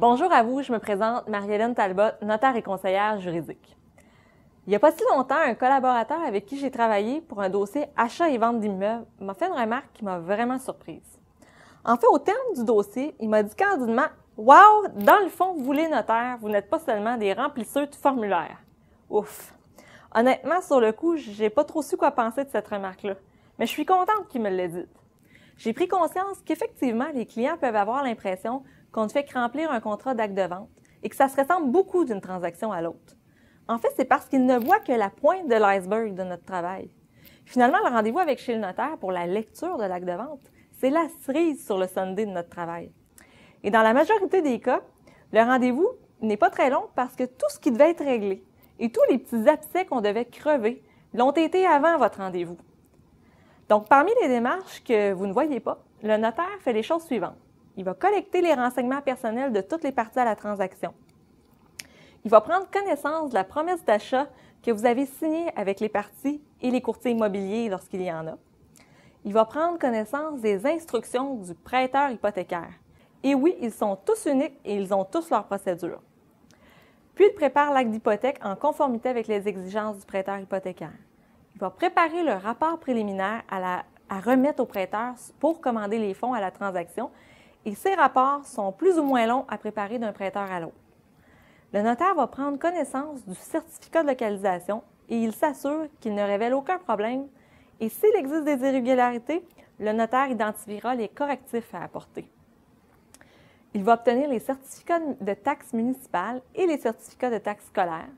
Bonjour à vous, je me présente Marie-Hélène Talbot, notaire et conseillère juridique. Il n'y a pas si longtemps, un collaborateur avec qui j'ai travaillé pour un dossier achat et vente d'immeubles m'a fait une remarque qui m'a vraiment surprise. En fait, au terme du dossier, il m'a dit candidement « Wow, dans le fond, vous les notaires, vous n'êtes pas seulement des remplisseurs de formulaires. » Ouf! Honnêtement, sur le coup, j'ai pas trop su quoi penser de cette remarque-là, mais je suis contente qu'il me l'ait dite. J'ai pris conscience qu'effectivement, les clients peuvent avoir l'impression qu'on ne fait que remplir un contrat d'acte de vente et que ça se ressemble beaucoup d'une transaction à l'autre. En fait, c'est parce qu'ils ne voient que la pointe de l'iceberg de notre travail. Finalement, le rendez-vous avec chez le notaire pour la lecture de l'acte de vente, c'est la cerise sur le sundae de notre travail. Et dans la majorité des cas, le rendez-vous n'est pas très long parce que tout ce qui devait être réglé et tous les petits abcès qu'on devait crever l'ont été avant votre rendez-vous. Donc, parmi les démarches que vous ne voyez pas, le notaire fait les choses suivantes. Il va collecter les renseignements personnels de toutes les parties à la transaction. Il va prendre connaissance de la promesse d'achat que vous avez signée avec les parties et les courtiers immobiliers lorsqu'il y en a. Il va prendre connaissance des instructions du prêteur hypothécaire. Et oui, ils sont tous uniques et ils ont tous leur procédure. Puis, il prépare l'acte d'hypothèque en conformité avec les exigences du prêteur hypothécaire. Il va préparer le rapport préliminaire à remettre au prêteur pour commander les fonds à la transaction et ces rapports sont plus ou moins longs à préparer d'un prêteur à l'autre. Le notaire va prendre connaissance du certificat de localisation et il s'assure qu'il ne révèle aucun problème et s'il existe des irrégularités, le notaire identifiera les correctifs à apporter. Il va obtenir les certificats de taxes municipales et les certificats de taxes scolaires.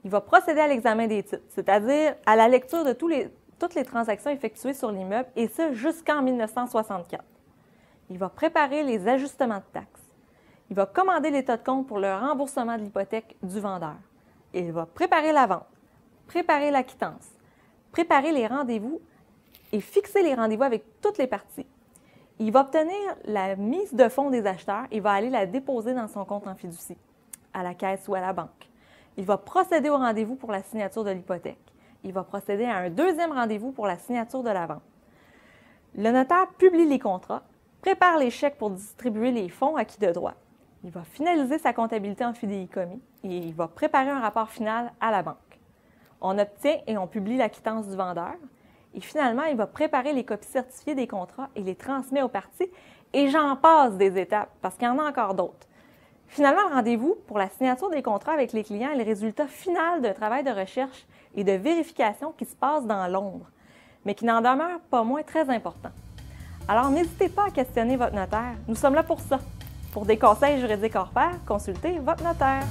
Il va procéder à l'examen des titres, c'est-à-dire à la lecture de toutes les transactions effectuées sur l'immeuble, et ce jusqu'en 1964. Il va préparer les ajustements de taxes. Il va commander l'état de compte pour le remboursement de l'hypothèque du vendeur. Et il va préparer la vente, préparer la quittance, préparer les rendez-vous et fixer les rendez-vous avec toutes les parties. Il va obtenir la mise de fonds des acheteurs et va aller la déposer dans son compte en fiducie, à la caisse ou à la banque. Il va procéder au rendez-vous pour la signature de l'hypothèque. Il va procéder à un deuxième rendez-vous pour la signature de la vente. Le notaire publie les contrats, prépare les chèques pour distribuer les fonds acquis de droit. Il va finaliser sa comptabilité en fidéicommis et il va préparer un rapport final à la banque. On obtient et on publie la quittance du vendeur. Et finalement, il va préparer les copies certifiées des contrats et les transmet aux parties. Et j'en passe des étapes, parce qu'il y en a encore d'autres. Finalement, le rendez-vous pour la signature des contrats avec les clients est le résultat final d'un travail de recherche et de vérification qui se passe dans l'ombre, mais qui n'en demeure pas moins très important. Alors, n'hésitez pas à questionner votre notaire. Nous sommes là pour ça. Pour des conseils juridiques hors pair, consultez votre notaire.